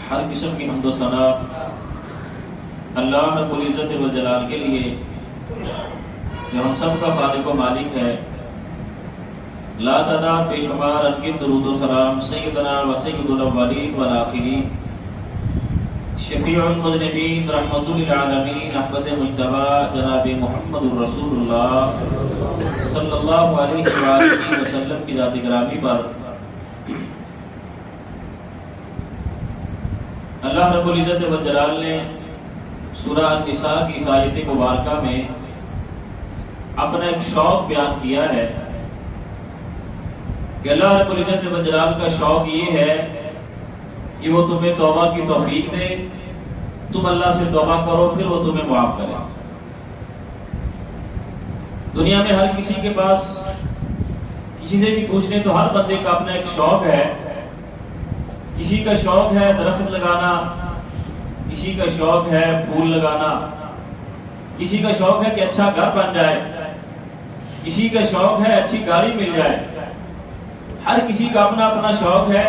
ہر قسم کی حمد و ثنا اللہ رب العزت والجلال کے لیے جو ہم سب کا خالق و مالک ہے. لا تعداد بے شمار انگن درود و سلام سیدنا و سید الاولین والآخرین شفیع المذنبین رحمت للعالمین احمد مجتبی جناب محمد الرسول اللہ صلی اللہ علیہ وآلہ وسلم کی ذات گرامی پر اللہ رب العزت والجلال نے سورہ النساء کی اس آیت مبارکہ میں اپنا ایک شوق بیان کیا ہے کہ اللہ رب العزت والجلال کا شوق یہ ہے کہ وہ تمہیں توبہ کی توفیق دے، تم اللہ سے توبہ کرو، پھر وہ تمہیں معاف کرے. دنیا میں ہر کسی کے پاس کسی سے بھی پوچھنے تو ہر بندے کا اپنا ایک شوق ہے. کسی کا شوق ہے درخت لگانا، کسی کا شوق ہے پھول لگانا، کسی کا شوق ہے کہ اچھا گھر بن جائے، کسی کا شوق ہے اچھی گاڑی مل جائے. ہر کسی کا اپنا اپنا شوق ہے.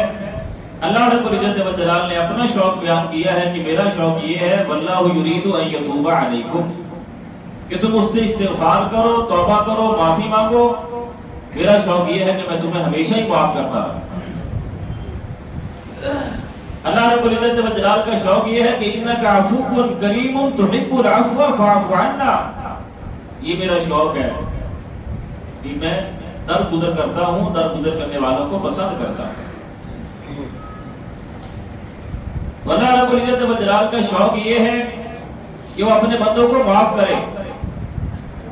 اللہ رب العزت والجلال نے اپنا شوق بیان کیا ہے کہ میرا شوق یہ ہے واللہ یرید ان یتوب علیکم، کہ تم اس سے استغفار کرو، توبہ کرو، معافی مانگو. میرا شوق یہ ہے کہ میں تمہیں ہمیشہ ہی معاف کرتا ہوں. اللہ رب العزت والجلال کا شوق یہ ہے کہ انک عفو کریم تحب العفو فاعف عنا. یہ میرا شوق ہے کہ میں درگزر کرتا ہوں، درگزر کرنے والوں کو پسند کرتا ہوں. اللہ رب العزت والجلال کا شوق یہ ہے کہ وہ اپنے بندوں کو معاف کرے،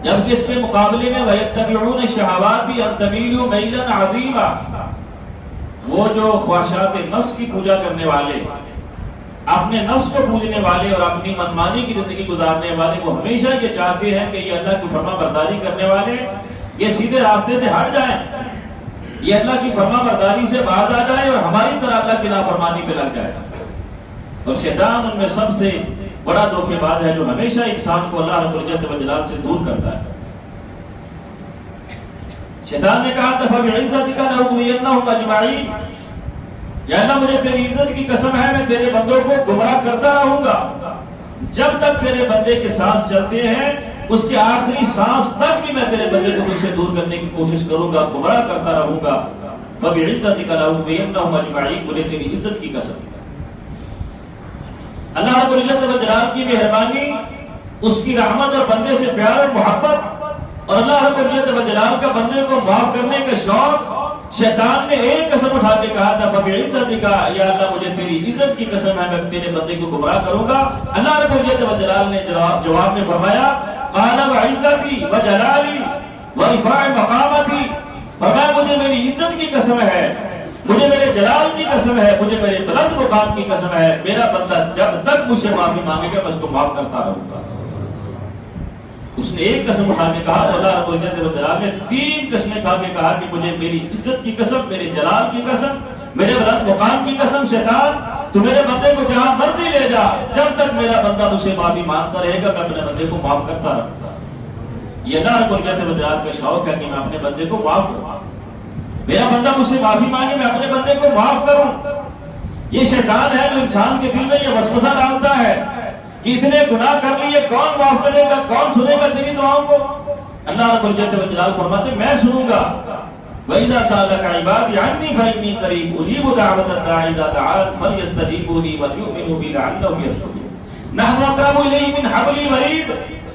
جبکہ اس کے مقابلے میں وَيَتَّبِعُونَ الشَّهَوَاتِ أَن تَمِيلُوا مَيْلًا عَظِيمًا، وہ جو خواہشات نفس کی پوجا کرنے والے، اپنے نفس کو پوجنے والے اور اپنی منمانی کی زندگی گزارنے والے، وہ ہمیشہ یہ چاہتے ہیں کہ یہ اللہ کی فرما برداری کرنے والے یہ سیدھے راستے سے ہٹ جائیں، یہ اللہ کی فرما برداری سے باز آ جائے اور ہماری طرح اللہ کی نافرمانی پہ لگ جائے. اور شیطان ان میں سب سے بڑا دھوکے باز ہے جو ہمیشہ انسان کو اللہ رب العزت والجلال سے دور کرتا ہے. شیطان نے کہا تھا فَبِعِزَّتِكَ لَأُغْوِيَنَّهُمْ أَجْمَعِينَ، یا اللہ مجھے تیری عزت کی قسم ہے میں تیرے بندوں کو گمراہ کرتا رہوں گا. جب تک تیرے بندے کے سانس چلتے ہیں اس کے آخری سانس تک بھی میں تیرے بندے کو تجھ سے دور کرنے کی کوشش کروں گا، گمراہ کرتا رہوں گا. فَبِعِزَّتِكَ لَأُغْوِيَنَّهُمْ أَجْمَعِينَ، مجھے تیری عزت کی قسم. اللہ رب العزت والجلال کی مہربانی، اس کی رحمت اور بندے سے پیار اور محبت، اور اللہ رب العزت والجلال کا بندے کو معاف کرنے کا شوق. شیطان نے ایک قسم اٹھا کے کہا تھا فَبِعِزَّتِكَ، یا اللہ مجھے تیری عزت کی قسم ہے میں تیرے بندے کو گمراہ کروں گا. اللہ رب العزت والجلال نے جواب میں فرمایا قَالَ وَعِزَّتِي وَجَلَالِي وَرِفَاعِ مَقَامَتِي، فرمایا مجھے میری عزت کی قسم ہے، مجھے میرے جلال کی قسم ہے، مجھے میرے بلند مقام کی قسم ہے، میرا بندہ جب تک مجھ سے معافی مانگے گا میں اس کو معاف کرتا رہوں گا. اس نے ایک قسم اٹھا کے کہا تو اللہ رب العزت والجلال نے تین قسمیں کھا کے کہا کہ مجھے میری عزت کی قسم، میرے جلال کی قسم، میرے بلند مقام کی قسم، شیطان تو میرے بندے کو جہاں مرضی لے جا، جب تک میرا بندہ مجھ سے معافی مانگتا رہے گا میں اپنے بندے کو معاف کرتا رہوں گا. یہ اللہ رب العزت والجلال کا شوق ہے کہ میں اپنے بندے کو معاف کروں، میرا بندہ مجھ سے معافی مانگے میں اپنے بندے کو معاف کروں. یہ شیطان ہے جو انسان کے دل میں یہ وسوسہ ڈالتا ہے کہ اتنے گناہ کر لیے کون معاف کرے گا، کون سنے گا تیری دعاؤں کو. اللہ رب العزت والجلال فرماتے میں سنوں گا. وَإِذَا سَأَلَكَ عِبَادِي عَنِّي فَإِنِّي قَرِيبٌ أُجِيبُ دَعْوَةَ الدَّاعِ إِذَا دَعَانِ فَلْيَسْتَجِيبُوا لِي وَلْيُؤْمِنُوا بِي لَعَلَّهُمْ يَرْشُدُونَ. نَحْنُ أَقْرَبُ إِلَيْهِ مِنْ حَبْلِ الْوَرِيدِ،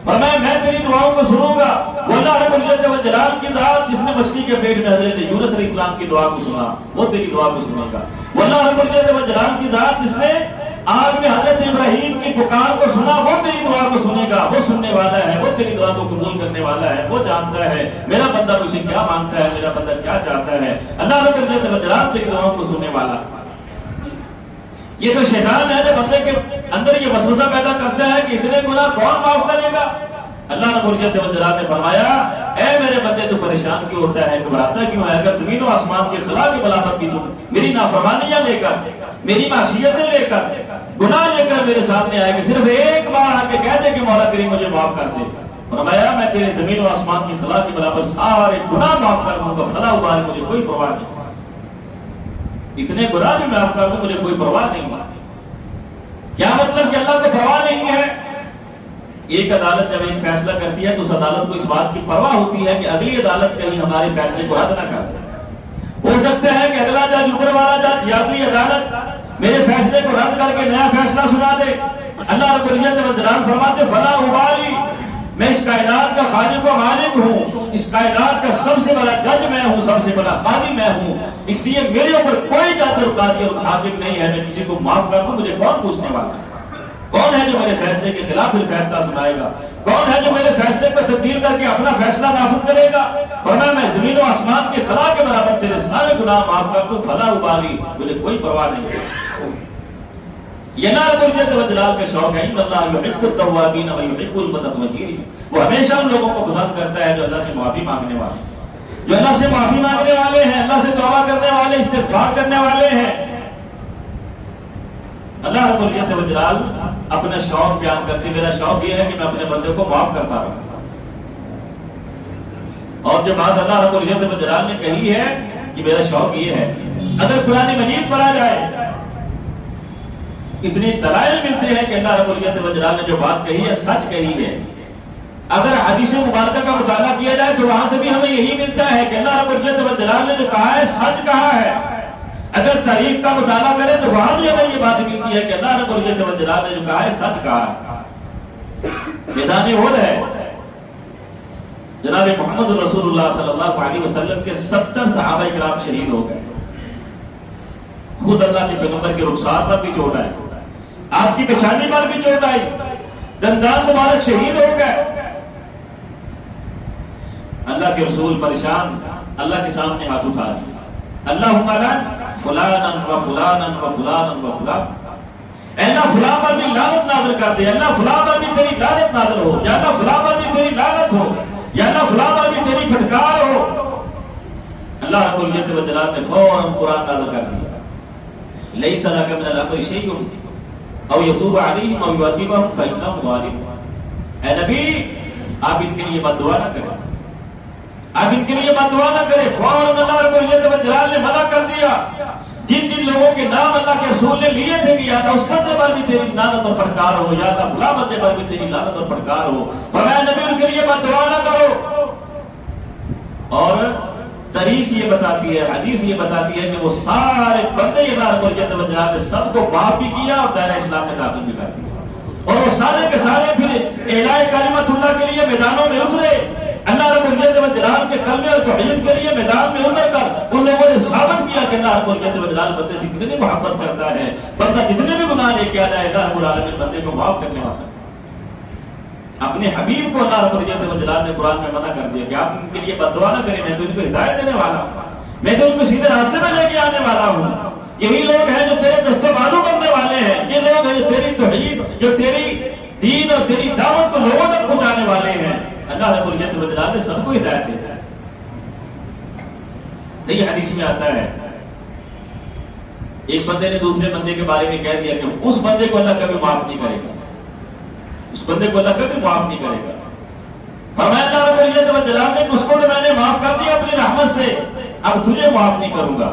فرمایا میں تیری دعاؤں کو سنوں گا. وہ اللہ رب العزت والجلال کی ذات جس نے مچھلی کے پیٹ میں حضرت یونس علیہ السلام کی دعا کو سنا وہ تیری دعا کو سنے گا. وہ اللہ رب العزت والجلال کی ذات جس نے آگ میں حضرت ابراہیم کی پکار کو سنا وہ تیری دعا کو سنے گا. وہ سننے والا ہے، وہ تیری دعا کو قبول کرنے والا ہے، وہ جانتا ہے میرا بندہ مجھ سے کیا مانگتا ہے، میرا بندہ کیا چاہتا ہے. اللہ رب العزت والجلال تیری دعاؤں کو سننے والا. یہ تو شیطان ہے جو بندے کے اندر یہ وسوسہ پیدا کرتا ہے کہ اتنے گناہ کون معاف کرے گا. اللہ رب العزت والجلال نے فرمایا اے میرے بندے تو پریشان کیوں ہوتا ہے، گھبراتا کیوں ہے؟ اگر زمین و آسمان کے خلاف کی ملامت کی تم میری نافرمانیاں لے کر، میری معصیتیں لے کر، گناہ لے کر میرے سامنے آئے گا، صرف ایک بار آ کے کہہ دے کہ مولا کریم مجھے معاف کر دے. فرمایا میں تیرے زمین و آسمان کی خلاف کی ملامت سارے گناہ معاف کر دوں گا، فلا ابالي، مجھے کوئی پرواہ نہیں. اتنے گناہ بھی معاف کر دوں مجھے کوئی پرواہ نہیں. کیا مطلب کہ اللہ کو پرواہ نہیں ہے؟ ایک عدالت جب ایک فیصلہ کرتی ہے تو اس عدالت کو اس بات کی پرواہ ہوتی ہے کہ اگلی عدالت کہیں ہمارے فیصلے کو رد نہ کر دے۔ ہو سکتا ہے کہ اگلا جج، اوپر والا جج یا اگلی عدالت میرے فیصلے کو رد کر کے نیا فیصلہ سنا دے۔ اللہ رب العزت والجلال فرماتے فلا ابالی، میں اس کائنات کا خالق و مالک ہوں، اس کائنات کا سب سے بڑا جج میں ہوں، سب سے بڑا قاضی میں ہوں، اس لیے میرے اوپر کوئی جج اور قاضی اور حاکم نہیں ہے، میں کسی کو معاف کر دوں، مجھے کون پوچھنے والا ہے؟ کون ہے جو میرے فیصلے کے خلاف پھر فیصلہ سنائے گا؟ کون ہے جو میرے فیصلے پر تبدیل کر کے اپنا فیصلہ نافذ کرے گا؟ ورنہ میں زمین و آسمان کے خلا کے برابر تیرے سارے گناہ معاف کر دوں، فلا ابالی، مجھے کوئی پرواہ نہیں ہے۔ یہ نہ رب العزت والجلال کا شوق ہے، ان اللہ یحب التوابین و یحب المتطہرین، وہ ہمیشہ ان لوگوں کو پسند کرتا ہے جو اللہ سے معافی مانگنے والے، جو اللہ سے معافی مانگنے والے ہیں، اللہ سے توبہ کرنے والے، استغفار کرنے والے ہیں۔ اللہ رب العزت والجلال اپنا شوق بیان کرتے، میرا شوق یہ ہے کہ میں اپنے بندے کو معاف کرتا رہوں۔ اور جو بات اللہ رب العزت والجلال نے کہی ہے کہ میرا شوق یہ ہے، اگر قرآن مجید پڑھا جائے اتنے دلائل ملتے ہیں کہ اللہ رب العزت والجلال نے جو بات کہی ہے سچ کہی ہے۔ اگر حدیث مبارکہ کا مطالعہ کیا جائے تو وہاں سے بھی ہمیں یہی ملتا ہے کہ اللہ رب العزت والجلال نے جو کہا ہے سچ کہا ہے۔ اگر تاریخ کا مطالعہ کرے تو وہاں بھی ہمیں یہ بات ملتی ہے کہ اللہ رب العزت والجلال نے جو کہا ہے سچ کہا ہے۔ میدان احد ہے، جناب محمد رسول اللہ صلی اللہ علیہ وسلم کے 70 صحابہ کرام شہید ہو گئے، خود اللہ کے پیغمبر کے رخسار پر بھی چوٹ آئی، آپ کی پیشانی پر بھی چوٹ آئی، دندان مبارک شہید ہو گئے۔ اللہ کے رسول پریشان اللہ کے سامنے ہاتھ اٹھا دیا، اللہم لعن فلانا و فلانا و فلانا و فلانا، اے اللہ فلاں پر بھی لعنت نازل کر دے، اللہ فلاں پر بھی تیری لعنت نازل ہو، یا اللہ فلاں پر بھی تیری لعنت ہو، یا اللہ فلاں پر بھی تیری پھٹکار ہو۔ اللہ رب العزت والجلال نے فوراً قرآن نازل کر دیا، لیس لک من الامر شیء او یتوب علیہم او یعذبہم فانہم ظالمون۔ اے نبی آپ ان کے لیے بد دعا نہ کریں، آپ ان کے لیے بد دعا نہ کریں۔ فوراً اللہ رب العزت والجلال نے منع کر دیا، جن جن لوگوں کے نام اللہ کے رسول نے لیے تھے کہ یا اللہ اس بندے پر بھی تیری لعنت اور پھٹکار ہو، یا اللہ فلاں بندے پر بھی تیری لعنت اور پھٹکار ہو، فرمایا نبی ان کے لیے بد دعا نہ کرو۔ اور تاریخ یہ بتاتی ہے، حدیث یہ بتاتی ہے کہ وہ سارے بندے اللہ رب العزت والجلال نے سب کو معاف بھی کیا اور دائرہ اسلام میں داخل بھی کر دیا، اور وہ سارے کے سارے پھر اعلاء کلمت اللہ کے لیے میدانوں میں اترے۔ اللہ رب العزت والجلال کے کلمے اور توحید کے لیے میدان میں اتر کر ان لوگوں نے ثابت کیا کہ اللہ رب العزت والجلال بندے سے کتنی محبت کرتا ہے، بندہ جتنے بھی گناہ لے کے آ جائے اللہ رب العالمین بندے کو معاف کرنے والا ہے۔ اپنے حبیب کو اللہ رب العزت والجلال نے قرآن میں منع کر دیا کہ آپ ان کے لیے بد دعا نہ کریں، میں تو ان کو ہدایت دینے والا ہوں، میں تو ان کو سیدھے راستے میں لے کے آنے والا ہوں۔ یہی لوگ ہیں جو تیرے دست و بازو کرنے والے ہیں، یہ لوگ ہیں جو تیری توحید، جو تیری دین اور تیری دعوت کو لوگوں تک پہنچانے والے ہیں۔ اللہ رب العزت والجلال نے سب کو ہدایت دیتا ہے۔ صحیح حدیث میں آتا ہے ایک بندے نے دوسرے بندے کے بارے میں کہہ دیا کہ اس بندے کو اللہ کبھی معاف نہیں کرے گا، اس بندے کو اللہ کبھی معاف نہیں کرے گا۔ فرمایا اللہ رب العزت والجلال نے اس کو تو میں نے معاف کر دیا اپنی رحمت سے، اب تجھے معاف نہیں کروں گا۔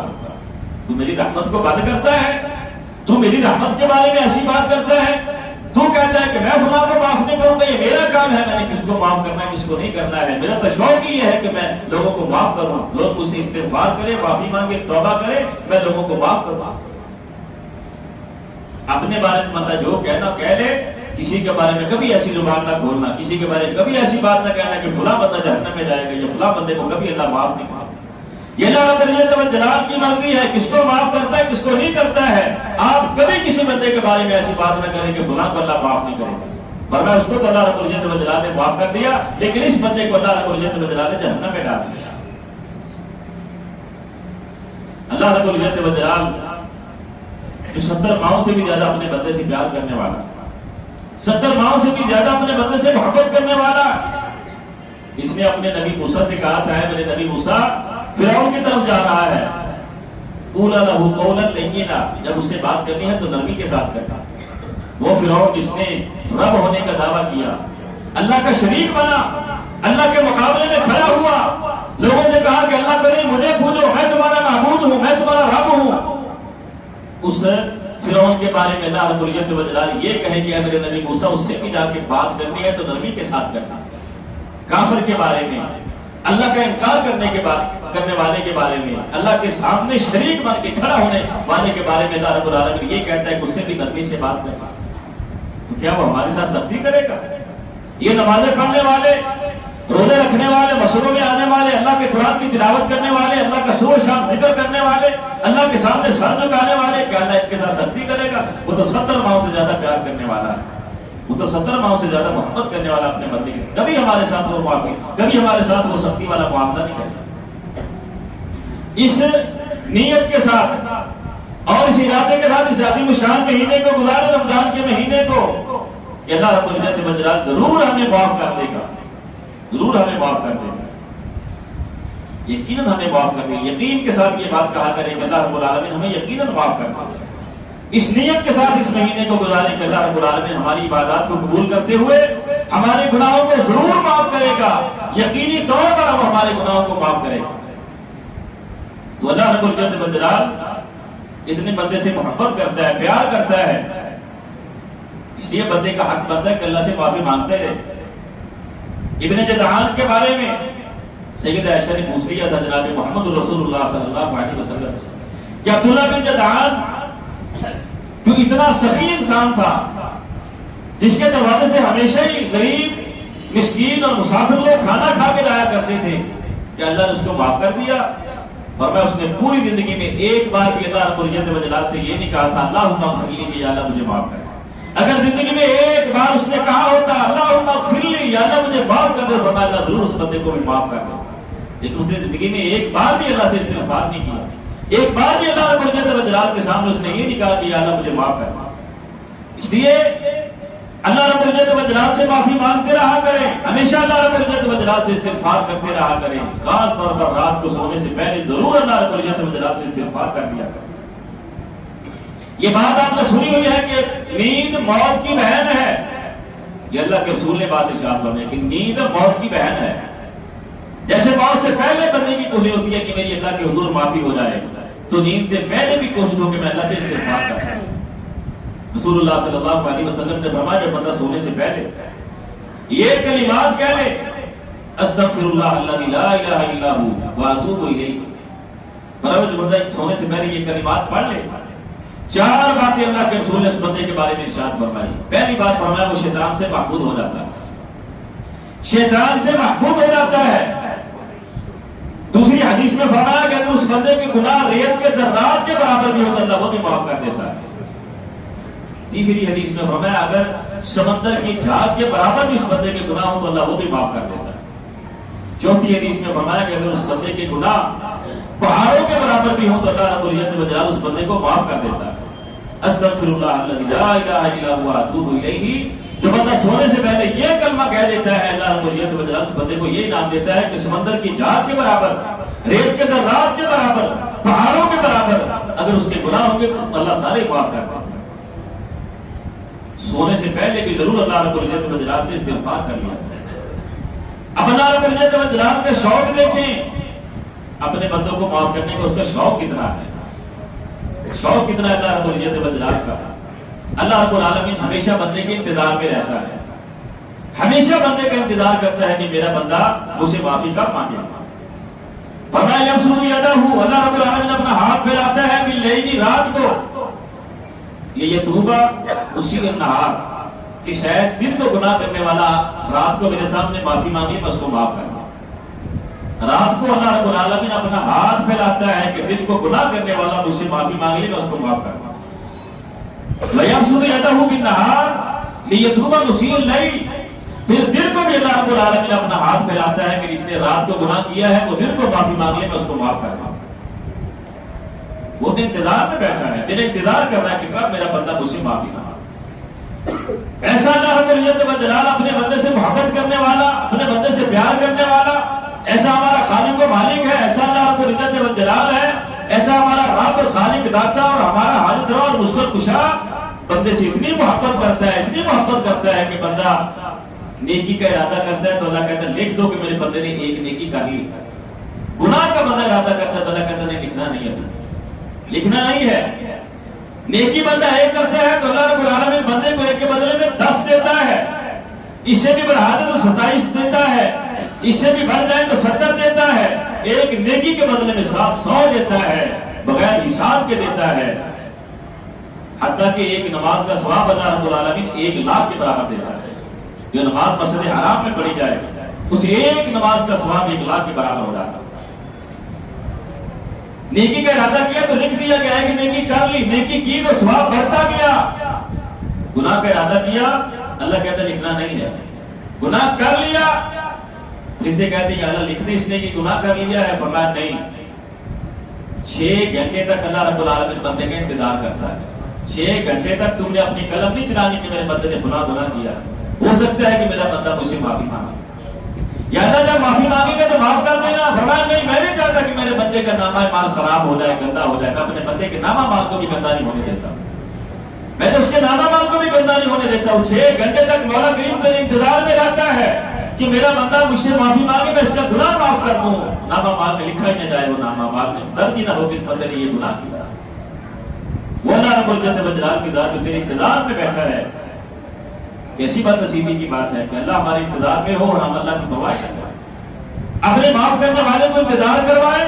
تو میری رحمت کو بند کرتا ہے، تو میری رحمت کے بارے میں ایسی بات کرتا ہے، تو کہتا ہے کہ میں فلاں کو معاف نہیں کروں گا، یہ میرا کام ہے، میں نے کس کو معاف کرنا ہے کس کو نہیں کرنا ہے، میرا تو شوق یہ ہے کہ میں لوگوں کو معاف کروں، لوگ اس سے استغفار کریں، معافی مانگے، توبہ کریں، میں لوگوں کو معاف کروں۔ اپنے بارے میں بندہ جو کہنا کہہ لے، کسی کے بارے میں کبھی ایسی زبان نہ کھولنا، کسی کے بارے میں کبھی ایسی بات نہ کہنا کہ فلاں بندہ جہنم میں جائے گا، یا فلاں بندے کو کبھی اللہ معاف نہیں کرے۔ یہ اللہ رب العزت والجلال کی مرضی ہے، کس کو معاف کرتا ہے کس کو نہیں کرتا ہے۔ آپ کبھی کسی بندے کے بارے میں ایسی بات نہ کریں کہ فلاں کو اللہ معاف نہیں کرے گا، ورنہ اس کو تو اللہ رب العزت والجلال نے معاف کر دیا، لیکن اس بندے کو اللہ رب العزت والجلال نے جہنم میں ڈال دیا۔ اللہ رب العزت والجلال جو 70 ماؤں سے بھی زیادہ اپنے بندے سے پیار کرنے والا، 70 ماؤں سے بھی زیادہ اپنے بندے سے محبت کرنے والا، اس نے اپنے نبی موسیٰ سے کہا تھا، میرے نبی موسیٰ فرعون کی طرف جا رہا ہے، قولا لہ قولا لینا، جب اس سے بات کرنی ہے تو نرمی کے ساتھ کرنا۔ وہ فرعون جس نے رب ہونے کا دعویٰ کیا، اللہ کا شریک بنا، اللہ کے مقابلے میں کھڑا ہوا، لوگوں نے کہا کہ اللہ کرے مجھے پوجو، میں تمہارا معبود ہوں، میں تمہارا رب ہوں، اس فرعون کے بارے میں اللہ رب العزت و جلال یہ کہے کہ اے میرے نبی موسیٰ اس سے بھی جا کے بات کرنی ہے تو نرمی کے ساتھ کرنا. کافر کے بارے میں، اللہ کا انکار کرنے والے کے بارے میں، اللہ کے سامنے شریک بن کے کھڑا ہونے والے کے بارے میں اللہ رب العالمین یہ کہتا ہے کہ اس سے بھی نرمی سے بات کرنا. تو کیا وہ ہمارے ساتھ سختی کرے گا؟ یہ نمازیں پڑھنے والے، روزے رکھنے والے، مسجدوں میں آنے والے، اللہ کے قرآن کی تلاوت کرنے والے، اللہ کا صبح شام ذکر کرنے والے، اللہ کے سامنے سر جھکانے والے، کیا اللہ ان کے ساتھ سختی کرے گا؟ وہ تو 70 ماہوں سے زیادہ پیار کرنے والا ہے، وہ تو 70 ماہوں سے زیادہ محبت کرنے والا اپنے بندے کی. کبھی ہمارے ساتھ وہ معافی، کبھی ہمارے ساتھ وہ سختی والا معاملہ نہیں کرے. اس نیت کے ساتھ اور اس ارادے کے ساتھ اس عظیم الشان مہینے کو گزارے، رمضان کے مہینے کو، کہ اللہ رب العزت و جلال ضرور ہمیں معاف کر دے گا، ضرور ہمیں معاف کر دے گا. یقیناً ہمیں معاف کر دے گا. یقین کے ساتھ یہ بات کہا کرے کہ اللہ رب العالمین ہمیں یقیناً معاف کر دے گا. اس نیت کے ساتھ اس مہینے کو گزارے کہ اللہ رب العالمین ہماری عبادات کو قبول کرتے ہوئے ہمارے گناہوں کو ضرور معاف کرے گا. یقینی طور پر ہم ہمارے گناہوں کو معاف کرے گا. تو اللہ رب العزت و جلال اتنے بندے سے محبت کرتا ہے، پیار کرتا ہے، اس لیے بندے کا حق بنتا ہے کہ اللہ سے معافی مانگتے رہے. ابن جدعان کے بارے میں سید عائشہ نے پوچھ لیا تھا جناب محمد رسول اللہ صلی اللہ علیہ وسلم کہ عبداللہ بن جدعان جو اتنا سخی انسان تھا، جس کے دروازے سے ہمیشہ ہی غریب، مسکین اور مسافر لوگ کھانا کھا کے لایا کرتے تھے، کہ اللہ نے اس کو معاف کر دیا. اور میں اس نے پوری زندگی میں ایک بار بھی اللہ رب العزت و جلال سے یہ نہیں کہا تھا اللہم اغفر لی کہ یا اللہ مجھے معاف کر. اگر زندگی میں ایک بار اس نے کہا ہوتا اللہم اغفر لی یا اللہ مجھے معاف کر دے، فرمایا اللہ ضرور اس بندے کو بھی معاف کر دے. لیکن اس نے زندگی میں ایک بار بھی اللہ سے استغفار نہیں کیا، ایک بار بھی اللہ رب العزت و جلال کے سامنے اس نے یہ نہیں کہا کہ یا اللہ مجھے معاف کر دے. اس لیے اللہ رب العزت و جلال سے معافی مانگتے رہا کریں، ہمیشہ اللہ رب العزت و جلال سے استغفار کرتے رہا کریں. خاص طور پر رات کو سونے سے پہلے ضرور اللہ رب العزت و جلال سے استغفار کر دیا کریں. یہ بات آپ نے سنی ہوئی ہے کہ نیند موت کی بہن ہے. یہ اللہ کے رسول نے بات ارشاد فرمائی کہ نیند موت کی بہن ہے. جیسے موت سے پہلے بندے کی کوشش ہوتی ہے کہ میری اللہ کے حضور معافی ہو جائے، تو نیند سے پہلے بھی کوشش ہو کہ میں اللہ سے استغفار کرتا ہوں. رسول اللہ صلی اللہ علیہ وسلم نے فرمایا جب بندہ سونے سے پہلے یہ کلمات کہہ لے استغفر اللہ الذی لا الہ الا هو واتوب الیہ، جو بندہ سونے سے پہلے یہ کلمات پڑھ لے، 4 باتیں اللہ کے رسول نے اس بندے کے بارے میں ارشاد فرمائی. پہلی بات فرمایا وہ شیطان سے محفوظ ہو جاتا ہے، شیطان سے محفوظ ہو جاتا ہے. دوسری حدیث میں فرمایا کہ اگر اس بندے کے گناہ ریت کے ذرات کے برابر بھی ہوتا اللہ وہ بھی معاف کر دیتا ہے. تیسری حدیث میں فرمایا اگر سمندر کی جھاگ کے برابر بھی اس بندے کے گناہ ہو تو اللہ وہ بھی معاف کر دیتا ہے. چوتھی حدیث میں فرمایا کہ اگر اس بندے کے گناہ پہاڑوں کے برابر بھی ہوں تو اللہ رب العزت و جلال اس بندے کو معاف کر دیتا ہے. استغفر اللہ الذی لا الہ الا هو واتوب الیہ. جو بندہ سونے سے پہلے یہ کلمہ کہہ دیتا ہے اللہ رب العزت و جلال اس بندے کو یہ انعام دیتا ہے کہ سمندر کی جھاگ کے برابر، ریت کے ذرات کے برابر، پہاڑوں کے برابر اگر اس کے گناہ ہوں گے تو اللہ سارے معاف کر دیتا ہے. سونے سے پہلے بھی ضرور اللہ رب العزت و جلال سے استغفار کر لیا. اب اللہ رب العزت و جلال کے شوق دیکھیں، اپنے بندوں کو معاف کرنے کا اس کا شوق کتنا ہے، شوق کتنا ہے اللہ رب العزت و جلال کا. اللہ رب العالمین ہمیشہ بندے کے انتظار میں رہتا ہے، ہمیشہ بندے کا انتظار کرتا ہے کہ میرا بندہ مجھ سے معافی کب مانگے. فرمایا یبسط یدہ، اللہ رب العالمین اپنا ہاتھ پھیلاتا ہے باللیل، رات کو، لیتوبا اسی النہار، کہ شاید دن کو گناہ کرنے والا رات کو میرے سامنے معافی مانگے میں اس کو معاف کر دوں. رات کو اللہ رب العالمین اپنا ہاتھ پھیلاتا ہے کہ دن کو گناہ کرنے والا مجھ سے معافی مانگ لے میں اس کو معاف کر دوں. وَيَبْسُطُ يَدَهُ بِالنَّهَارِ لِيَتُوبَ مُسِيءُ اللَّيْلِ، پھر دن کو بھی اللہ رب العالمین اپنا ہاتھ پھیلاتا ہے کہ جس نے رات کو گناہ کیا ہے وہ دن کو معافی مانگ لے میں اس کو معاف کر دوں. وہ دن انتظار میں بیٹھا ہے، دن انتظار کر رہا ہے کہ کب میرا بندہ مجھ سے معافی مانگے. ایسا اللہ رب العزت و جلال اپنے بندے سے محبت کرنے والا، اپنے بندے سے پیار کرنے والا، ایسا ہمارا خالق و مالک ہے، ایسا اللہ رب العزت و جلال ہے، ایسا ہمارا رب اور خالق داتا اور ہمارا حاجت روا اور مشکل کشا بندے سے اتنی محبت کرتا ہے، اتنی محبت کرتا ہے کہ بندہ نیکی کا ارادہ کرتا ہے تو اللہ کہتا ہے لکھ دو کہ میرے بندے نے ایک نیکی کر لی. گناہ کا بندہ ارادہ کرتا ہے تو اللہ کہتا ہے نہیں، لکھنا نہیں ہے، لکھنا نہیں ہے. نیکی بندہ ایک کرتا ہے تو اللہ رب العالمین بندے کو ایک کے بدلے میں 10 دیتا ہے، اس سے بھی بڑھا دے تو 27 دیتا ہے، اس سے بھی بڑھ جائے تو 70 دیتا ہے، ایک نیکی کے بدلے میں 100 دیتا ہے، بغیر حساب کے دیتا ہے، حتیٰ کہ ایک نماز کا ثواب اللہ رب العالمین 1 لاکھ کے برابر دیتا ہے۔ جو نماز مسجد حرام میں پڑھی جائے اس ایک نماز کا ثواب 1 لاکھ کے برابر ہو جاتا ہے۔ نیکی کا ارادہ کیا تو لکھ دیا گیا ہے کہ نیکی کر لی، نیکی کی تو ثواب بڑھتا گیا۔ گناہ کا ارادہ کیا، اللہ کہتا ہے لکھنا نہیں ہے، گناہ کر لیا، فرشتے کہتے ہیں اللہ لکھ دے اس نے کہ گناہ کر لیا ہے، فرمایا نہیں، 6 گھنٹے تک اللہ رب العالمین بندے کا انتظار کرتا ہے۔ 6 گھنٹے تک تم نے اپنی قلم نہیں چلانی کہ میرے بندے نے گناہ کیا، ہو سکتا ہے کہ میرا بندہ مجھ سے معافی مانگے، یا اللہ جب معافی مانگے گا تو معاف کر دینا، فرمایا نہیں میں نہیں چاہتا کہ میرے بندے کا نامہ مال خراب ہو جائے، گندا ہو جائے، میں اپنے بندے کے نامہ مال کو بھی گندا نہیں ہونے دیتا، میں تو اس کے نامہ مال کو بھی گندا نہیں ہونے دیتا ہوں۔ 6 گھنٹے تک مولا کریم تیرے انتظار میں رہتا ہے کہ میرا بندہ مجھ سے معافی مانگے، میں اس کا گناہ معاف کر دوں، نامہ مال میں لکھا ہی نہ جائے، وہ نامہ مال میں درد ہی نہ ہو کہ اس بندے نے یہ گناہ کیا۔ وہ اللہ رب العزت والجلال کی ذات جو تیرے انتظار میں بیٹھا ہے، کیسی بات نصیبی کی بات ہے کہ اللہ ہمارے انتظار میں ہو اور ہم اللہ کی پرواہ کریں، اپنے معاف کرنے والے کو انتظار کروائے۔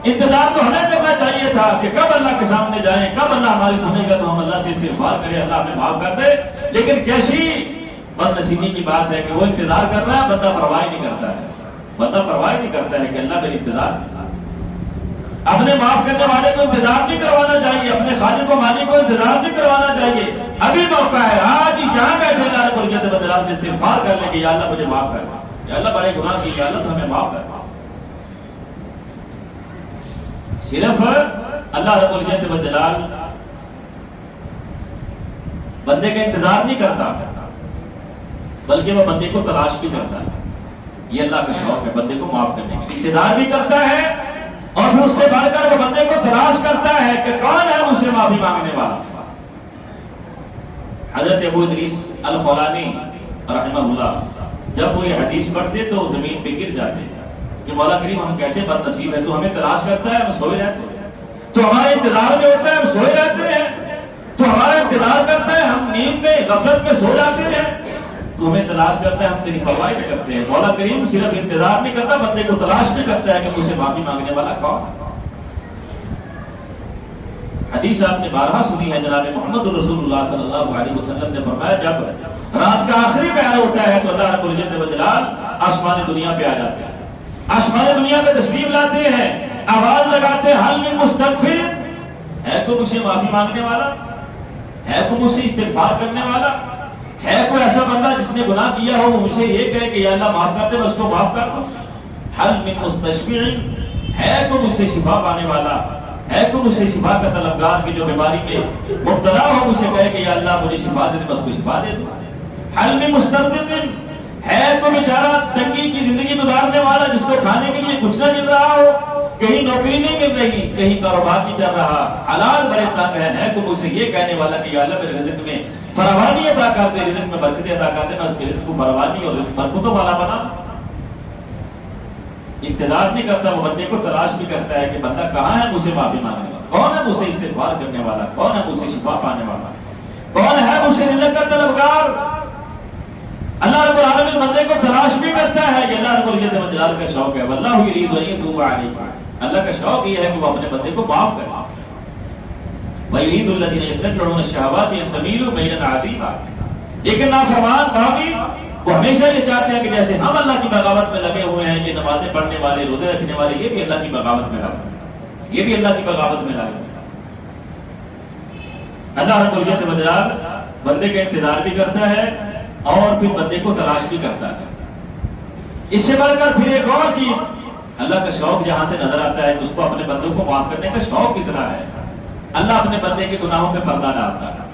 انتظار تو ہمیں کرنا چاہیے تھا کہ کب اللہ کے سامنے جائیں، کب اللہ ہماری سنے گا تو ہم اللہ سے استغفار کریں، اللہ ہمیں معاف کر دے۔ لیکن کیسی بد نصیبی کی بات ہے کہ وہ انتظار کر رہا ہے، بندہ پرواہ نہیں کرتا ہے، بندہ پرواہ نہیں کرتا ہے کہ اللہ میرے انتظار کرتا۔ اپنے معاف کرنے والے کو انتظار نہیں کروانا چاہیے، اپنے خالق و مالک کو انتظار نہیں کروانا چاہیے، ابھی موقع ہے، آج ہی جہاں بیٹھے اللہ رب العزت والجلال سے استغفار کر لیں کہ یا اللہ مجھے معاف کر، یا اللہ بڑے گناہ کی، یا اللہ تو ہمیں معاف کر۔ صرف اللہ رب العزت والجلال بندے کا انتظار نہیں کرتا بلکہ وہ بندے کو تلاش بھی کرتا ہے، یہ اللہ کا شوق ہے، بندے کو معاف کرنے کا انتظار بھی کرتا ہے، اور پھر اس سے بڑھ کر وہ بندے کو تلاش کرتا ہے کہ کون ہے مجھ سے معافی مانگنے والا۔ حضرت ابو ادریس الخولانی رحمہ اللہ جب وہ یہ حدیث پڑھتے تو زمین پہ گر جاتے کہ مولا کریم ہم کیسے بد نصیب ہیں، تو ہمیں تلاش کرتا ہے ہم سوئے رہتے ہیں، تو ہمارے انتظار میں ہوتا ہے ہم سوئے رہتے ہیں، تو ہمارا انتظار کرتا ہے ہم نیند میں غفلت میں سو جاتے ہیں، تو ہمیں تلاش کرتا ہے ہم تیری پرواہ نہیں کرتے ہیں۔ مولا کریم صرف انتظار نہیں کرتا، بندے کو تلاش بھی کرتا ہے کہ مجھ سے معافی مانگنے والا کون ہے۔ حدیث آپ نے بارہا سنی ہے، جناب محمد رسول اللہ صلی اللہ علیہ وسلم نے فرمایا جب رات کا آخری پہر ہوتا ہے تو اللہ رب العزت والجلال آسمان دنیا پہ آ جاتے ہیں، آسمان دنیا پہ تشریف لاتے ہیں، آواز لگاتے ہیں حل من مستغفر، ہے کوئی مجھ سے معافی مانگنے والا، ہے کوئی مجھ سے استغفار کرنے والا، ہے کوئی ایسا بندہ جس نے گناہ کیا ہو وہ مجھ سے یہ کہے کہ یا اللہ معاف کر دے، میں اس کو معاف کر دوں۔ حل من مستشفع، ہے کوئی مجھ سے شفا پانے والا، ہے کوئی مجھ سے شفا کا طلبگار کی جو بیماری میں مبتلا ہو مجھ سے کہے کہ یا اللہ مجھے شفا دے دے، میں اس کو شفا دے دوں۔ حل من مسترزق، ہے کوئی بیچارہ تنگی کی زندگی گزارنے والا جس کو کھانے کے لیے کچھ نہ مل رہا ہو، کہیں نوکری نہیں مل رہی، کہیں کاروبار نہیں چل رہا، حالات بڑے تنگ ہیں، ہے کوئی مجھ سے یہ کہنے والا کہ یا اللہ میرے رزق میں فراوانی عطا کر دے، رزق میں برکت عطا کر دے، میں اس کے رزق کو فراوانی اور برکتوں والا بنا۔ انتظار نہیں کرتا، وہ بندے کو تلاش بھی کرتا ہے کہ بندہ کہاں ہے مجھ سے معافی مانگنے والا، کون ہے مجھ سے استغفار کرنے والا، کون ہے مجھ سے شفا پانے والا، کون ہے مجھ سے رزق کا طلبگار۔ اللہ رب العالمین بندے کو تلاش بھی کرتا ہے، یہ اللہ رب العزت والجلال کا شوق ہے۔ واللہ یرید ان یتوب علیکم، اللہ کا شوق یہ ہے کہ وہ اپنے بندے کو معاف کرے۔ وَيُرِيدُ الَّذِينَ يَتَّبِعُونَ الشَّهَوَاتِ أَن تَمِيلُوا مَيْلًا عَظِيمًا، لیکن نافرمان باغی وہ ہمیشہ یہ چاہتے ہیں کہ جیسے ہم اللہ کی بغاوت میں لگے ہوئے ہیں، یہ نمازیں پڑھنے والے، روزے رکھنے والے، یہ بھی اللہ کی بغاوت میں لگے، یہ بھی اللہ کی بغاوت میں لگے۔ اللہ رب العزت والجلال بندے کا انتظار بھی کرتا ہے اور پھر بندے کو تلاش بھی کرتا ہے۔ اس سے بڑھ کر پھر ایک اور چیز، اللہ کا شوق جہاں سے نظر آتا ہے کہ اس کو اپنے بندوں کو معاف کرنے کا شوق کتنا ہے۔ اللہ اپنے بندے کے گناہوں پہ پردہ ڈالتا ہے،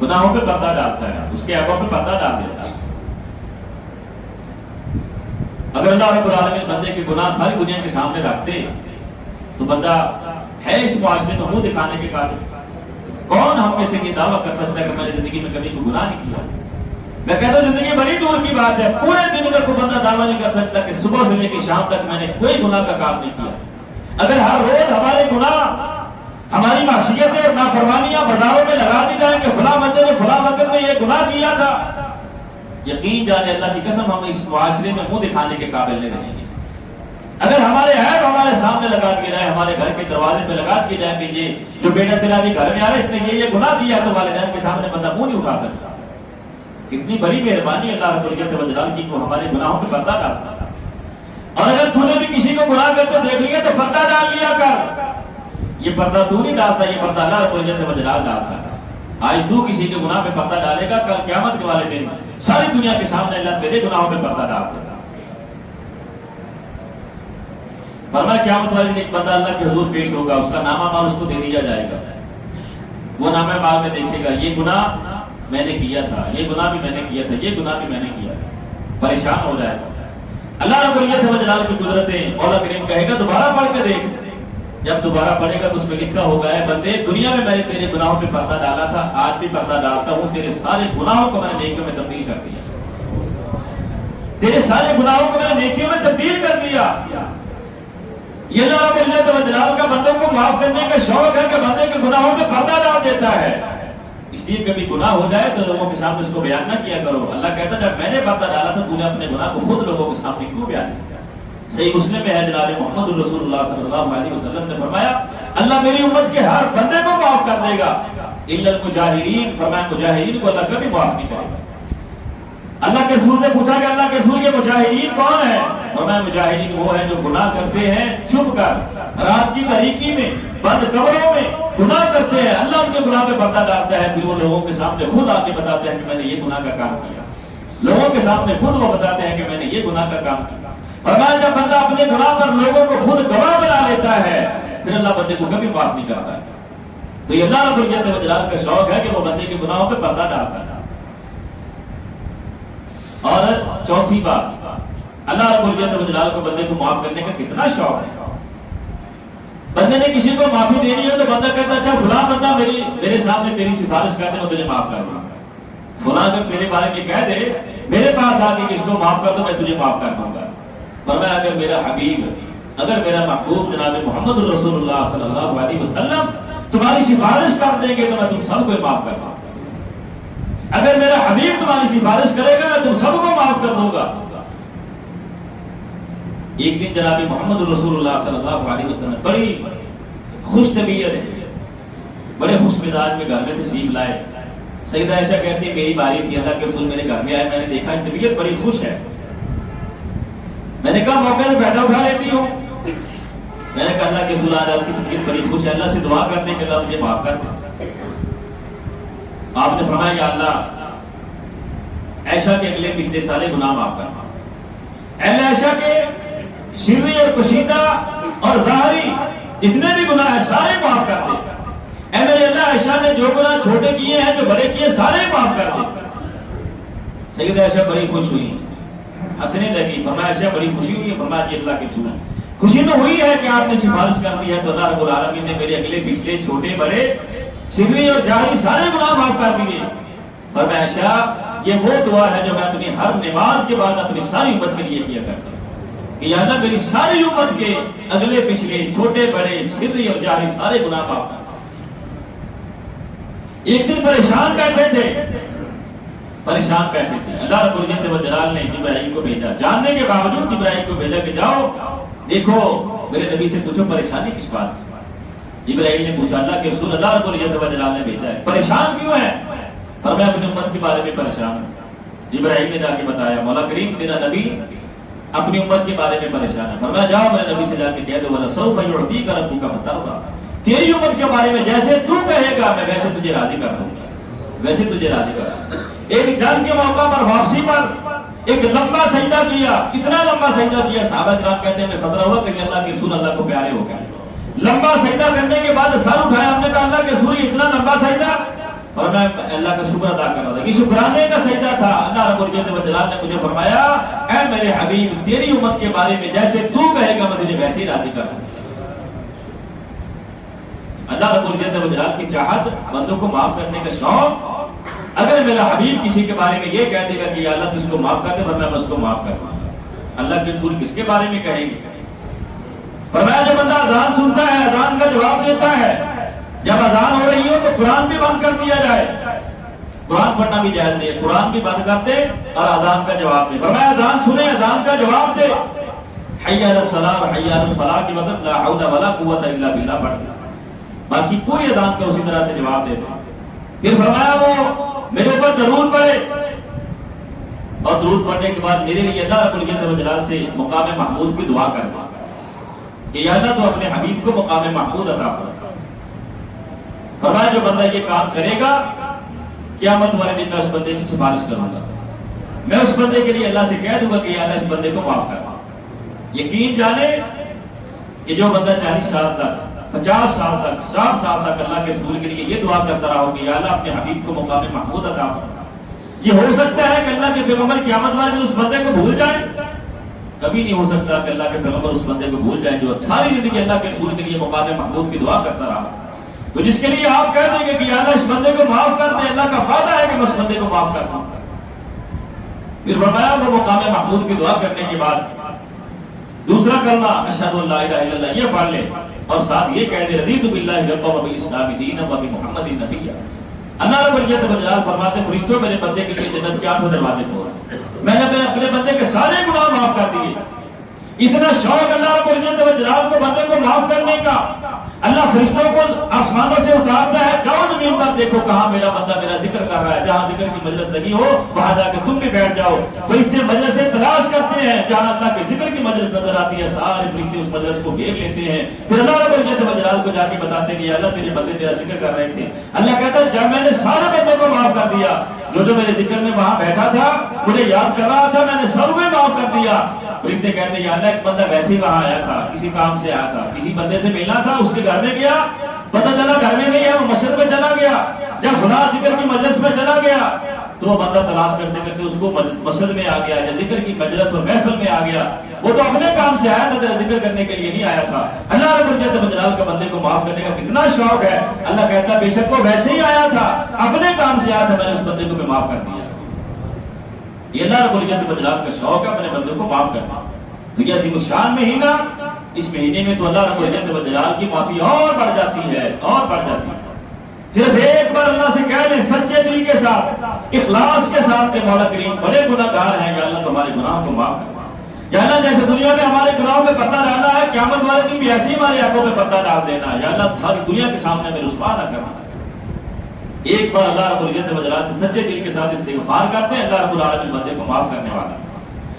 گناہوں پہ پردہ ڈالتا ہے، اس کے عیبوں پہ پردہ ڈال دیتا ہے۔ اگر اللہ رب العالمین بندے کے گناہ ساری دنیا کے سامنے رکھتے تو بندہ ہے اس معاشرے میں منہ دکھانے کے قابل؟ کون ہم میں سے یہ دعویٰ کر سکتا ہے کہ میں نے زندگی میں کبھی کوئی گناہ نہیں کیا؟ میں کہتا ہوں زندگی بڑی دور کی بات ہے، پورے دن میں کوئی بندہ دعویٰ نہیں کر سکتا کہ صبح سے لے کے شام تک میں نے کوئی گناہ کا کام نہیں کیا۔ اگر ہر روز ہمارے گناہ ہماری معصیتیں اور نافرمانیاں بازاروں میں لگا دی جائیں کہ فلاں بندے نے یہ گناہ کیا تھا، یقین جانے اللہ کی قسم ہم اس معاشرے میں منہ دکھانے کے قابل نہیں رہیں گے۔ اگر ہمارے عیب ہمارے سامنے لگا دیے جائیں، ہمارے گھر کے دروازے پہ لگا دیے جائیں کہ یہ جو بیٹا تیرا بھی گھر میں آ رہا ہے اس نے یہ گناہ کیا، تو والدین کے سامنے بندہ منہ نہیں اٹھا سکتا۔ کتنی بڑی مہربانی اللہ رب العزت و جلال کی وہ ہمارے گناہوں پہ پردہ ڈالتا ہے۔ اور اگر تو نے بھی کسی کو گناہ کرتے دیکھ لیا تو پردہ ڈال لیا کر، یہ پردہ تو نہیں ڈالتا، یہ پردہ اللہ رب العزت و جلال ڈالتا ہے۔ آج تو کسی کے گناہ پہ پردہ ڈالے گا، کل قیامت کے والے دن ساری دنیا کے سامنے اللہ تیرے گناہوں پہ پردہ ڈال دے گا۔ فرمایا قیامت والے دن ایک بندہ اللہ کے حضور پیش ہوگا، اس کا نامہ مال اس کو دے دیا جائے گا۔ وہ نامہ مال میں دیکھے گا یہ گناہ میں نے کیا تھا، یہ گناہ بھی میں نے کیا تھا، یہ گناہ بھی میں نے کیا تھا، پریشان ہو جائے گا۔ اللہ رب العزت و جلال کی قدرتیں مولا کریم کہے گا دوبارہ پڑھ کے دیکھ۔ جب دوبارہ پڑھے گا تو اس میں لکھا ہوگا ہے بندے دنیا میں نے تیرے گناہوں پہ پردہ ڈالا تھا، آج بھی پردہ ڈالتا ہوں، تیرے سارے گناہوں کو میں نے نیکیوں میں تبدیل کر دیا، تیرے سارے گناہوں کو میں نے نیکیوں میں تبدیل کر دیا۔ یہ اللہ رب العزت و جلال کا بندوں کو معاف کرنے کا شوق ہے کہ بندے کے گناہوں پہ پردہ ڈال دیتا ہے۔ اس لیے کبھی گناہ ہو جائے تو لوگوں کے سامنے اس کو بیان نہ کیا کرو۔ اللہ کہتا ہے جب میں نے پردہ ڈالا تھا تو نے اپنے گناہ کو خود لوگوں کے سامنے کیوں بیان کیا؟ صحیح مسلم میں ہے جناب محمد رسول اللہ صلی اللہ علیہ وسلم نے فرمایا اللہ میری امت کے ہر بندے کو معاف کر دے گا الا المجاہرین، فرمایا مجاہرین کو اللہ کبھی معاف نہیں کرے گا۔ اللہ کے رسول نے پوچھا کہ اللہ کے رسول کے مجاہرین کون ہے؟ فرمایا مجاہرین وہ ہیں جو گناہ کرتے ہیں چھپ کر، رات کی تاریکی میں، بند کمروں میں گناہ کرتے ہیں، اللہ ان کے گناہ پہ پردہ ڈالتا ہے، پھر وہ لوگوں کے سامنے خود آ کے بتاتے ہیں کہ میں نے یہ گناہ کا کام کیا، لوگوں کے سامنے خود وہ بتاتے ہیں کہ میں نے یہ گناہ کا کام کیا۔ فرمایا جب بندہ اپنے گناہ پر لوگوں کو خود گواہ بنا لیتا ہے پھر اللہ بندے کو کبھی معاف نہیں کرتا ہے۔ تو یہ اللہ رب العزت و جلال کا شوق ہے کہ وہ بندے کے گناہوں پہ پردہ ڈالتا ہے۔ اور چوتھی بات، اللہ رب العزت و جلال کو بندے کو معاف کرنے کا کتنا شوق ہے۔ بندے نے کسی کو معافی دینی ہو تو بندہ کہتا ہے اچھا فلاں بندہ میرے سامنے تیری سفارش کرتے میں تجھے معاف کر دوں گا، فلاں اگر میرے بارے میں کہہ دے میرے پاس آ کے کس کو معاف کر دو میں تجھے معاف کر دوں گا۔ فرمایا اگر میرا حبیب، اگر میرا محبوب جناب محمد رسول اللہ صلی اللہ علیہ وسلم تمہاری سفارش کر دیں گے تو میں تم سب کو معاف کر دوں گا، اگر میرا حبیب تمہاری سفارش کرے گا میں تم سب کو معاف کر دوں گا۔ ایک دن جناب محمد رسول اللہ صلی اللہ علیہ وسلم بڑی خوش طبیعت ہے، بڑے خوش مزاج میں گھر میں تشریف لائے۔ سیدہ عائشہ کہتی میری باری تھی، اللہ کے رسول میرے گھر میں آئے، میں نے دیکھا طبیعت بڑی خوش ہے، میں نے کہا موقع سے بیٹھا اٹھا لیتی ہوں، میں نے کہا اللہ کے رسول آج آپ کی طبیعت بڑی خوش ہے، اللہ سے دعا کرتے کہ اللہ مجھے معاف کر دے۔ آپ نے فرمایا یا اللہ عائشہ کے اگلے پچھلے سارے گناہ معاف کرنا، اہل عائشہ کے سری اور کشیدہ اور ظاہری جتنے بھی گناہ ہیں سارے معاف کر دے، اے میرے اللہ عائشہ نے جو گناہ چھوٹے کیے ہیں جو بڑے کیے سارے معاف کر دے۔ سیدہ عائشہ بڑی خوش ہوئی، ہنسنے لگی، فرمایا عائشہ بڑی خوشی ہوئی ہے؟ فرمایا جی اللہ کے رسول خوشی تو ہوئی ہے کہ آپ نے سفارش کر دی ہے تو اللہ رب العالمین نے میرے اگلے پچھلے چھوٹے بڑے سری اور جاری سارے گناہ معاف کر دیے۔ فرمایا عائشہ یہ وہ دعا ہے جو میں اپنی ہر نماز کے بعد اپنی ساری امت کے لیے کیا کرتا ہوں کہ یا اللہ میری ساری امت کے اگلے پچھلے چھوٹے بڑے سری اور جاری سارے گناہ معاف کر۔ ایک دن پریشان بیٹھے تھے، پریشان بیٹھے تھے، اللہ رب العزت و جلال نے جبرائیل کو بھیجا، جاننے کے باوجود جبرائیل کو بھیجا کہ جاؤ دیکھو میرے نبی سے پوچھو پریشانی کس بات کی۔ جبرائیل نے پوچھا اللہ کے رسول اللہ رب العزت و جلال نے بھیجا ہے، پریشان کیوں ہے؟ اور میں اپنی امت کے بارے میں پریشان ہوں۔ جبرائیل نے جا کے بتایا مولا کریم تیرا نبی اپنی امت کے بارے میں پریشان ہے، فرمایا جاؤ میرے نبی سے جا کے کہہ دو وَلَسَوْفَ يُعْطِيكَ رَبُّكَ فَتَرْضَىٰ، تیری امت کے بارے میں جیسے تو کہے گا میں ویسے تجھے راضی کر دوں گا، ویسے تجھے راضی کر دوں گا۔ ایک جنگ کے موقع پر واپسی پر ایک لمبا سجدہ کیا، اتنا لمبا سجدہ کیا صحابہ کرام کہتے ہیں میں خطرہ ہوا کہ اللہ کے رسول اللہ کو پیارے ہو گئے۔ لمبا سجدہ کرنے کے بعد سر اٹھایا، ہم نے کہا اللہ کے رسول اتنا لمبا سجدہ، اور میں اللہ کا شکر ادا کر رہا تھا، یہ شکرانے کا سجدہ تھا۔ اللہ رب العزت و جلال نے مجھے فرمایا اے میرے حبیب تیری امت کے بارے میں جیسے تو کہے گا میں تجھے ویسے ہی راضی کر دوں گا۔ اللہ رب العزت و جلال کی چاہت، بندوں کو معاف کرنے کا شوق، اگر میرا حبیب کسی کے بارے میں یہ کہہ دے گا کہ یا اللہ تو اس کو معاف کر دے، فرمایا میں اس کو معاف کر دوں گا۔ اللہ کے رسول کس کے بارے میں کہیں گے؟ فرمایا جو بندہ اذان سنتا ہے، اذان کا جواب دیتا ہے، جب اذان ہو رہی ہو تو قرآن بھی بند کر دیا جائے، قرآن پڑھنا بھی جائز نہیں ہے، قرآن بھی بند کر دے اور اذان کا جواب دے۔ فرمایا اذان سنے، اذان کا جواب دے، حی علی الصلاۃ حی علی الفلاح کے وقت لا حول ولا قوت الا باللہ پڑھ دے، باقی پوری اذان کا اسی طرح سے جواب دے دے۔ پھر فرمایا وہ میرے اوپر درود پڑھے، اور درود پڑھنے کے بعد میرے لیے اللہ رب العزت و جلال سے مقام محمود کی دعا کر دے کہ یا اللہ تو اپنے حبیب کو مقام محمود عطا فرما۔ فرمایا جو بندہ یہ کام کرے گا قیامت والے دن میں اس بندے کی سفارش کروں گا، میں اس بندے کے لیے اللہ سے کہہ دوں گا کہ یا اللہ اس بندے کو معاف کر۔ یقین جانے کہ جو بندہ 40 سال تک 50 سال تک 60 سال تک اللہ کے رسول کے لیے یہ دعا کرتا رہا ہو کہ یا اللہ اپنے حبیب کو مقام محمود عطا فرما، یہ ہو سکتا ہے کہ اللہ کے پیغمبر قیامت والے دن اس بندے کو بھول جائیں؟ کبھی نہیں ہو سکتا کہ اللہ کے پیغمبر اس بندے کو بھول جائیں جو ساری زندگی اللہ کے رسول کے لیے مقام محمود کی دعا کرتا رہا۔ تو جس کے لیے آپ کہہ دیں گے کہ یا اللہ اس بندے کو معاف کر دیں، اللہ کا وعدہ ہے کہ میں اس بندے کو معاف کر دوں۔ پھر فرمایا وہ مقام محمود کی دعا کرنے کے بعد دوسرا کلمہ اشہد ان لا الہ الا اللہ یہ پڑھ لے، اور ساتھ یہ کہہ دے رضیت باللہ ربا وبالاسلام دینا وبمحمد نبیا۔ اللہ رب العزت و جلال فرماتے فرشتوں میرے بندے کے لیے جنت کے 8 دروازے کھولے، میں نے اپنے بندے کے سارے گناہ معاف کر دیے۔ اتنا شوق اللہ رب العزت و جلال کو بندے کو معاف کرنے کا، اللہ فرشتوں کو آسمانوں سے اتارتا ہے، جاؤ زمین پر دیکھو کہاں میرا بندہ میرا ذکر کر رہا ہے، جہاں ذکر کی مجلس لگی ہو وہاں جا کے تم بھی بیٹھ جاؤ۔ فرشتے مجلس سے تلاش کرتے ہیں، جہاں اللہ کے ذکر کی مجلس نظر آتی ہے سارے فرشتے اس مجلس کو گھیر لیتے ہیں، پھر اللہ رب العزت و جلال کو جا کے بتاتے ہیں کہ اللہ تیرے بندے تیرا ذکر کر رہے تھے۔ اللہ کہتا ہے جب میں نے سارے بندوں کو معاف کر دیا، جو میرے ذکر میں وہاں بیٹھا تھا مجھے یاد کر رہا تھا، میں نے سب کو معاف کر دیا۔ فرشتے کہتے ہیں یا اللہ ایک بندہ ویسے ہی وہاں آیا تھا، کسی کام سے آیا تھا، کسی بندے سے ملنا تھا، اس کے گھر میں گیا، پتہ چلا گھر میں نہیں ہے، وہ مسجد میں چلا گیا، جب خدا ذکر کی مجلس میں چلا گیا تو وہ بندہ تلاش کرتے کرتے اس کو مسجد میں آ گیا یا ذکر کی مجلس اور محفل میں آ گیا۔ وہ تو اپنے کام سے آیا تھا، تیرا ذکر کرنے کے لیے نہیں آیا تھا۔ اللہ رب العزت و جلال کا بندے کو معاف کرنے کا کتنا شوق ہے۔ اللہ کہتا ہے بے شک وہ ویسے ہی آیا تھا، اپنے کام سے آیا تھا، میں نے اس بندے کو بھی معاف کر دیا۔ یہ اللہ رب العزت و جلال کا شوق ہے اپنے بندے کو معاف کرنا۔ تو یہ عظیم الشان مہینہ، اس مہینے میں تو اللہ رب العزت و جلال کی معافی اور بڑھ جاتی ہے اور بڑھ جاتی ہے۔ صرف ایک بار اللہ سے کہہ لیں سچے دل کے ساتھ، اخلاص کے ساتھ کہ مولا کریم بڑے گناہ گار ہیں، یا اللہ تمہارے گناہوں کو معاف کرنا۔ یا اللہ جیسے دنیا میں ہمارے گناہوں پہ پردہ ڈالا ہے، قیامت والے دن بھی ایسی ہمارے آنکھوں پہ پردہ ڈال دینا، یا اللہ ساری دنیا کے سامنے ہمیں رسوا نہ کرنا۔ ایک بار اللہ رب العزت و جلال سے سچے دل کے ساتھ استغفار کرتے ہیں، اللہ رب العالمین بندے کو معاف کرنے والا۔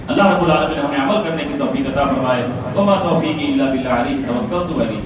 اللہ رب العالمین ہمیں عمل کرنے کی توفیق عطا فرمائے۔ وما توفیقی الا باللہ علیہ توکلت و الیہ